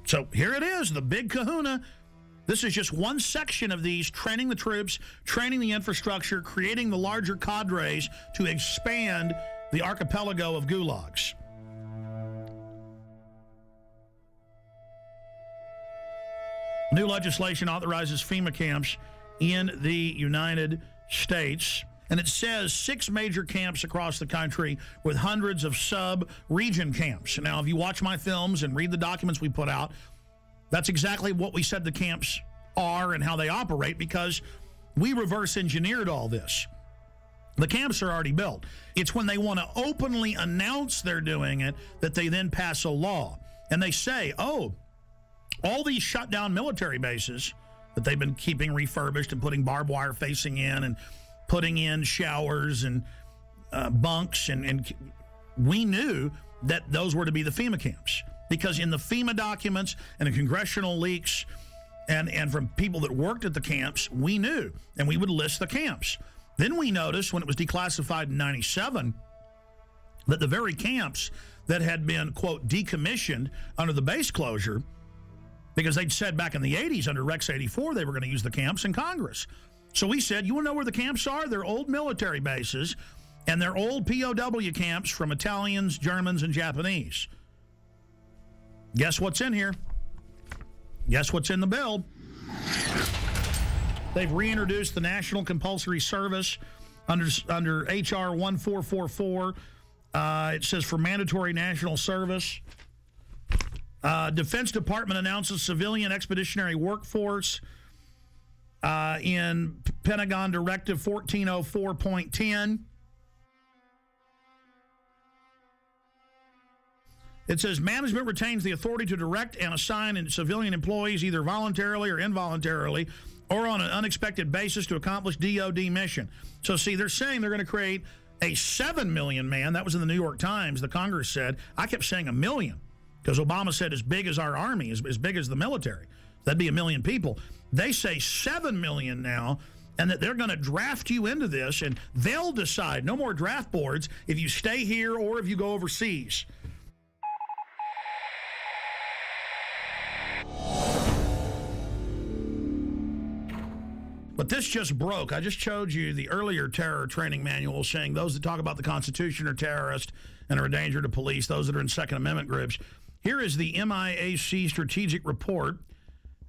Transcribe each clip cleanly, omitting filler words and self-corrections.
So here it is, the big kahuna. This is just one section of these, training the troops, training the infrastructure, creating the larger cadres to expand the archipelago of gulags. New legislation authorizes FEMA camps in the United States. And it says 6 major camps across the country with hundreds of sub-region camps. Now, if you watch my films and read the documents we put out, that's exactly what we said the camps are and how they operate, because we reverse engineered all this. The camps are already built. It's when they want to openly announce they're doing it that they then pass a law. And they say, oh, all these shut down military bases that they've been keeping refurbished and putting barbed wire facing in and putting in showers and bunks, and we knew that those were to be the FEMA camps, because in the FEMA documents and the congressional leaks and from people that worked at the camps, we knew, and we would list the camps. Then we noticed when it was declassified in 97 that the very camps that had been, quote, decommissioned under the base closure, because they'd said back in the 80s under Rex 84 they were going to use the camps in Congress. So we said, you want to know where the camps are? They're old military bases, and they're old POW camps from Italians, Germans, and Japanese. Guess what's in here? Guess what's in the bill? They've reintroduced the National Compulsory Service under H.R. 1444. It says for mandatory national service. Defense Department announces civilian expeditionary workforce in Pentagon Directive 1404.10. It says management retains the authority to direct and assign civilian employees either voluntarily or involuntarily or on an unexpected basis to accomplish DOD mission. So see, they're saying they're going to create a 7 million man. That was in the New York Times. The Congress said. I kept saying 1 million because Obama said as big as our army, as big as the military. That'd be 1 million people. They say 7 million now, and that they're going to draft you into this, and they'll decide, no more draft boards, if you stay here or if you go overseas. But this just broke. I just showed you the earlier terror training manual saying those that talk about the Constitution are terrorists and are a danger to police, those that are in Second Amendment groups. Here is the MIAC strategic report,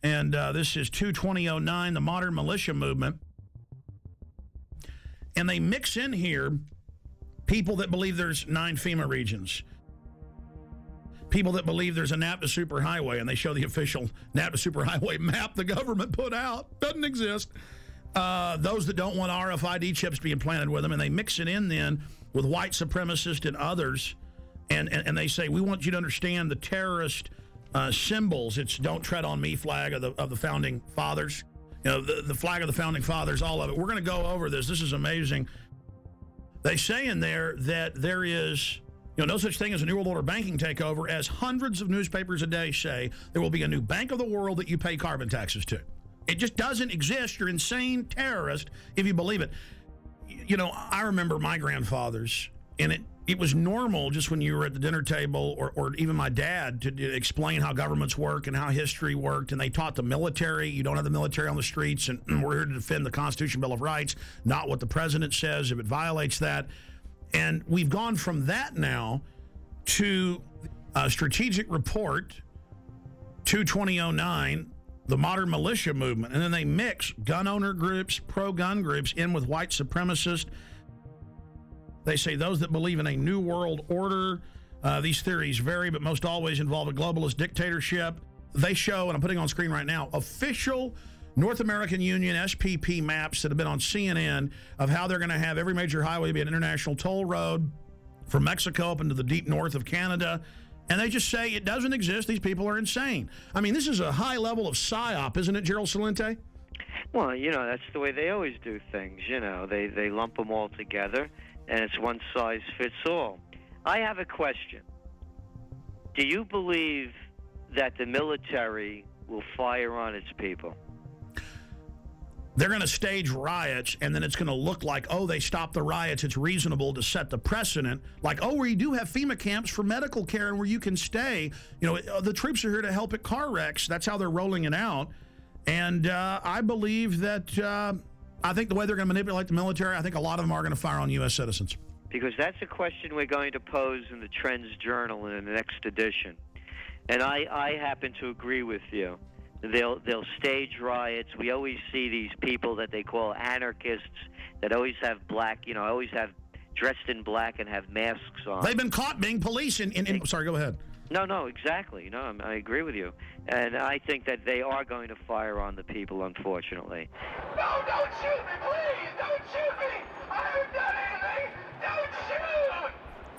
and this is 2/2009, the modern militia movement. And they mix in here people that believe there's 9 FEMA regions, people that believe there's a NAPTA superhighway, and they show the official NAPTA superhighway map the government put out. Doesn't exist. Those that don't want RFID chips being planted with them, and they mix it in then with white supremacists and others, and they say, we want you to understand the terrorist symbols. It's don't tread on me flag of the Founding Fathers. You know, the flag of the Founding Fathers, all of it. We're going to go over this. This is amazing. They say in there that there is, no such thing as a New World Order banking takeover, as hundreds of newspapers a day say there will be a new bank of the world that you pay carbon taxes to. It just doesn't exist. You're insane terrorist if you believe it. I remember my grandfathers, and it was normal just when you were at the dinner table, or even my dad, to explain how governments work and how history worked, and they taught the military. You don't have the military on the streets, and we're here to defend the Constitution, Bill of Rights, not what the president says if it violates that. And we've gone from that now to a strategic report, 2/2009, the modern militia movement. And then they mix gun owner groups, pro-gun groups in with white supremacists. They say those that believe in a new world order. These theories vary, but most always involve a globalist dictatorship. They show, and I'm putting on screen right now, official North American Union SPP maps that have been on CNN of how they're going to have every major highway be an international toll road from Mexico up into the deep north of Canada. And they just say it doesn't exist. These people are insane. I mean, this is a high level of PSYOP, isn't it, Gerald Celente? Well, that's the way they always do things. They lump them all together, and it's one size fits all. I have a question. Do you believe that the military will fire on its people? they're going to stage riots, and then it's going to look like, oh, they stopped the riots. It's reasonable to set the precedent. Like, oh, we do have FEMA camps for medical care and where you can stay. You know, the troops are here to help at car wrecks. That's how they're rolling it out. And I believe that, I think the way they're going to manipulate the military, I think a lot of them are going to fire on U.S. citizens. Because that's a question we're going to pose in the Trends Journal in the next edition. And I happen to agree with you. They'll stage riots. We always see these people that they call anarchists that always have black, always have dressed in black and have masks on. They've been caught being police sorry, go ahead. No, exactly. No, I agree with you. And I think that they are going to fire on the people, unfortunately. No, don't shoot me, please! Don't shoot me! I haven't done anything!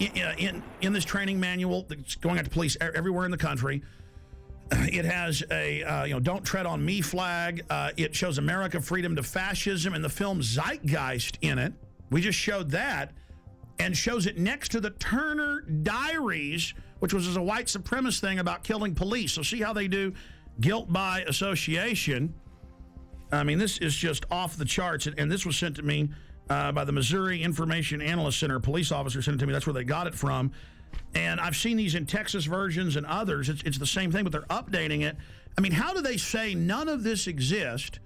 Don't shoot! In this training manual that's going out to police everywhere in the country, it has a, don't tread on me flag. It shows America, freedom to fascism, and the film Zeitgeist in it. We just showed that, and shows it next to the Turner Diaries, which was a white supremacist thing about killing police. So see how they do guilt by association. I mean, this is just off the charts, and this was sent to me by the Missouri Information Analyst Center. A police officer sent it to me. That's where they got it from. And I've seen these in Texas versions and others. It's the same thing, but they're updating it. I mean, how do they say none of this exists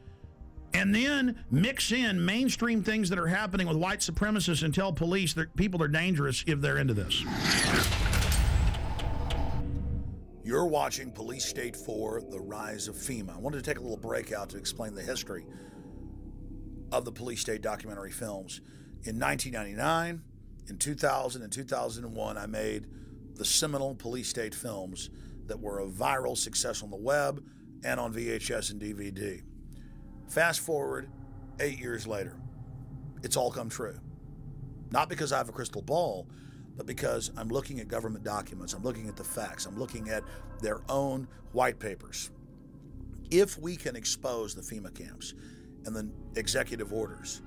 and then mix in mainstream things that are happening with white supremacists and tell police that people are dangerous if they're into this? You're watching Police State 4, The Rise of FEMA. I wanted to take a little break out to explain the history of the Police State documentary films. In 1999, in 2000 and 2001, I made the seminal Police State films that were a viral success on the web and on VHS and DVD. Fast forward 8 years later, it's all come true. Not because I have a crystal ball, but because I'm looking at government documents, I'm looking at the facts, I'm looking at their own white papers. If we can expose the FEMA camps and the executive orders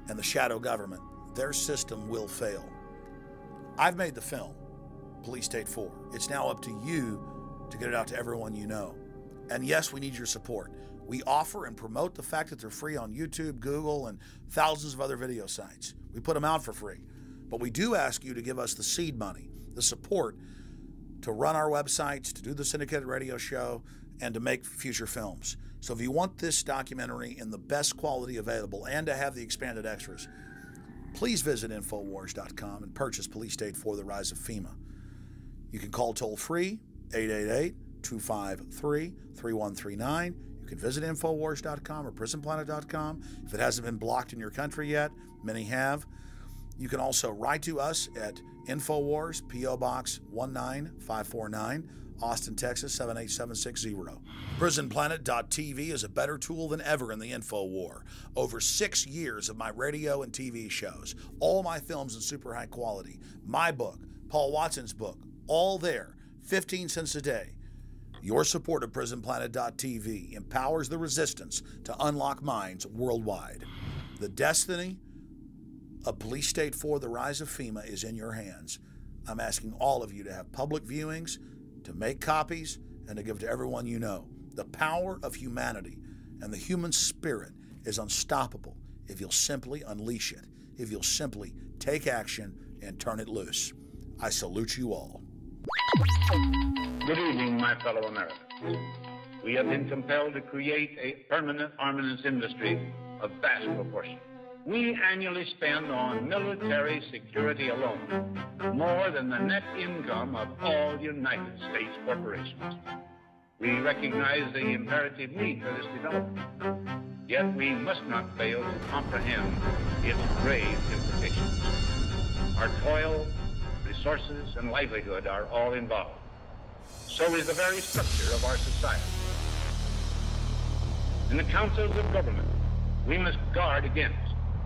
and the shadow government, their system will fail. I've made the film, Police State 4. It's now up to you to get it out to everyone you know. And yes, we need your support. We offer and promote the fact that they're free on YouTube, Google, and thousands of other video sites. We put them out for free. But we do ask you to give us the seed money, the support to run our websites, to do the syndicated radio show, and to make future films. So if you want this documentary in the best quality available and to have the expanded extras, please visit Infowars.com and purchase Police State 4, The Rise of FEMA. You can call toll-free, 888-253-3139. You can visit Infowars.com or PrisonPlanet.com. If it hasn't been blocked in your country yet, many have. You can also write to us at Infowars, P.O. Box 19549, Austin, Texas 78760. PrisonPlanet.tv is a better tool than ever in the info war. Over 6 years of my radio and TV shows, all my films in super high quality, my book, Paul Watson's book, all there, 15 cents a day. Your support of PrisonPlanet.tv empowers the resistance to unlock minds worldwide. The destiny of Police State 4, The Rise of FEMA is in your hands. I'm asking all of you to have public viewings, to make copies, and to give to everyone you know. The power of humanity and the human spirit is unstoppable if you'll simply unleash it, if you'll simply take action and turn it loose. I salute you all. Good evening, my fellow Americans. We have been compelled to create a permanent armaments industry of vast proportion. We annually spend on military security alone more than the net income of all United States corporations. We recognize the imperative need for this development, yet we must not fail to comprehend its grave implications. Our toil, resources, and livelihood are all involved. So is the very structure of our society. In the councils of government, we must guard against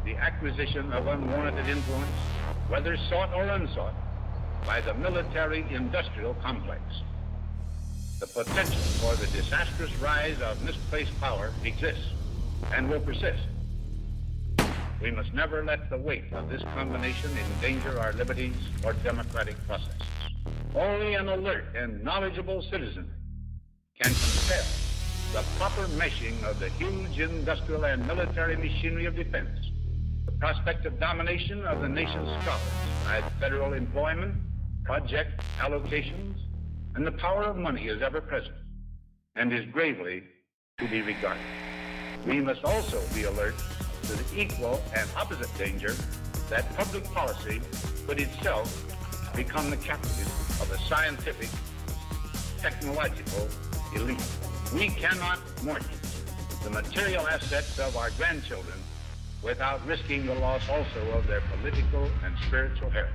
the acquisition of unwarranted influence, whether sought or unsought, by the military-industrial complex. The potential for the disastrous rise of misplaced power exists and will persist. We must never let the weight of this combination endanger our liberties or democratic processes. Only an alert and knowledgeable citizen can compel the proper meshing of the huge industrial and military machinery of defense, the prospect of domination of the nation's scholars by federal employment, project allocations, and the power of money is ever present and is gravely to be regarded. We must also be alert to the equal and opposite danger that public policy could itself become the captive of a scientific, technological elite. We cannot mortgage the material assets of our grandchildren without risking the loss also of their political and spiritual heritage.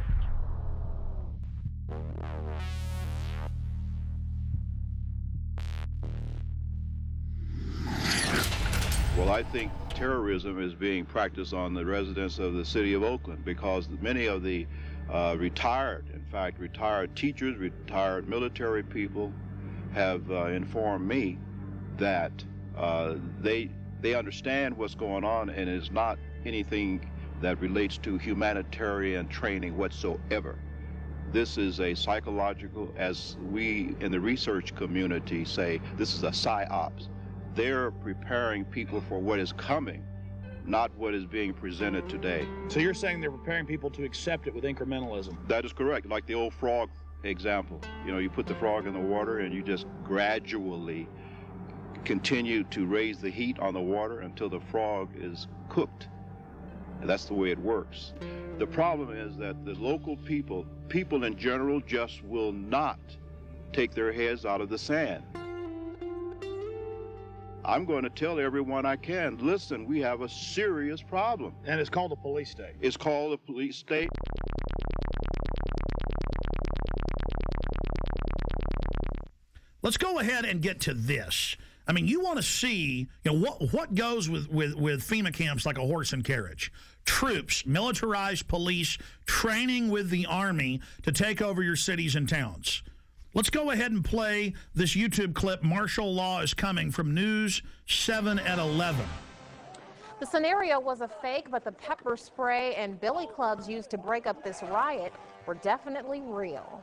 Well, I think terrorism is being practiced on the residents of the city of Oakland because many of the retired teachers, retired military people have informed me that they understand what's going on, and it's not anything that relates to humanitarian training whatsoever. This is a psychological, as we in the research community say, this is a psyops. They're preparing people for what is coming, not what is being presented today. So you're saying they're preparing people to accept it with incrementalism? That is correct. Like the old frog example. You know, you put the frog in the water and you just gradually continue to raise the heat on the water until the frog is cooked. And that's the way it works. The problem is that the local people in general, just will not take their heads out of the sand. I'm going to tell everyone I can, listen, we have a serious problem. And it's called a police state. It's called a police state. Let's go ahead and get to this. I mean, you want to see, you know, what goes with FEMA camps like a horse and carriage. Troops, militarized police, training with the Army to take over your cities and towns. Let's go ahead and play this YouTube clip, Martial Law is Coming, from News 7 at 11. The scenario was a fake, but the pepper spray and billy clubs used to break up this riot were definitely real.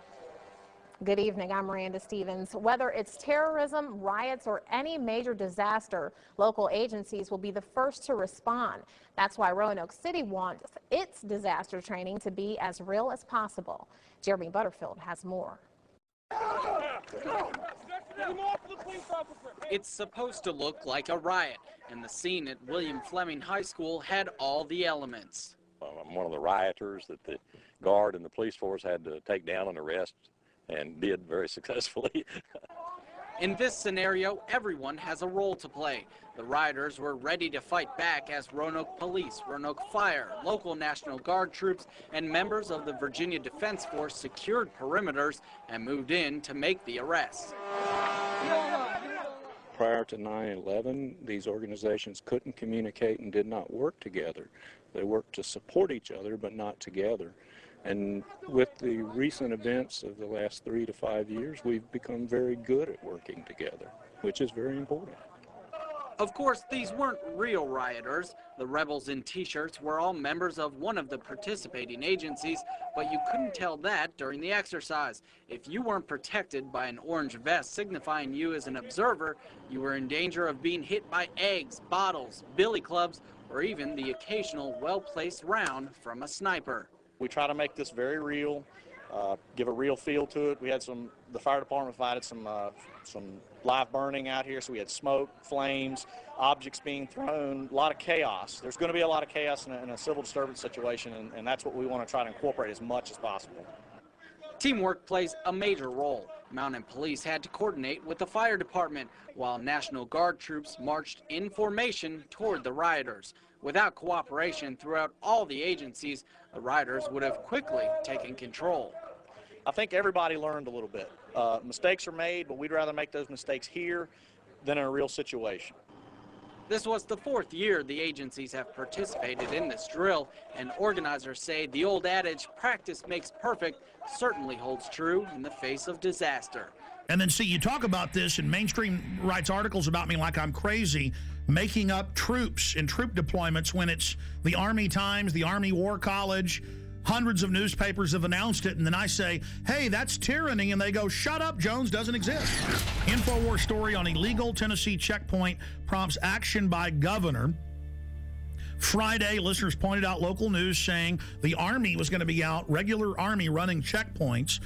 Good evening, I'm Miranda Stevens. Whether it's terrorism, riots, or any major disaster, local agencies will be the first to respond. That's why Roanoke City wants its disaster training to be as real as possible. Jeremy Butterfield has more. It's supposed to look like a riot, and the scene at William Fleming High School had all the elements. I'm one of the rioters that the guard and the police force had to take down and arrest, and did very successfully. In this scenario, everyone has a role to play. The rioters were ready to fight back as Roanoke Police, Roanoke Fire, local National Guard troops, and members of the Virginia Defense Force secured perimeters and moved in to make the arrests. Prior to 9/11, these organizations couldn't communicate and did not work together. They worked to support each other, but not together. And with the recent events of the last 3 to 5 years, we've become very good at working together, which is very important. Of course, these weren't real rioters. The rebels in T-shirts were all members of one of the participating agencies, but you couldn't tell that during the exercise. If you weren't protected by an orange vest signifying you as an observer, you were in danger of being hit by eggs, bottles, billy clubs, or even the occasional well-placed round from a sniper. We try to make this very real, give a real feel to it. We had the fire department provided some live burning out here, so we had smoke, flames, objects being thrown, a lot of chaos. There's going to be a lot of chaos in a civil disturbance situation, and that's what we want to try to incorporate as much as possible. Teamwork plays a major role. Mountain Police had to coordinate with the fire department, while National Guard troops marched in formation toward the rioters. Without cooperation throughout all the agencies, the rioters would have quickly taken control. I think everybody learned a little bit. Mistakes are made, but we'd rather make those mistakes here than in a real situation. This was the 4th year the agencies have participated in this drill, and organizers say the old adage, practice makes perfect, certainly holds true in the face of disaster. And then, see, you talk about this, and mainstream writes articles about me like I'm crazy, making up troops and troop deployments when it's the Army Times, the Army War College, Hundreds of newspapers have announced it, and then I say, hey, that's tyranny, and they go, shut up, Jones, doesn't exist. InfoWars story on illegal Tennessee checkpoint prompts action by governor. Friday, listeners pointed out local news saying the Army was going to be out, regular Army running checkpoints.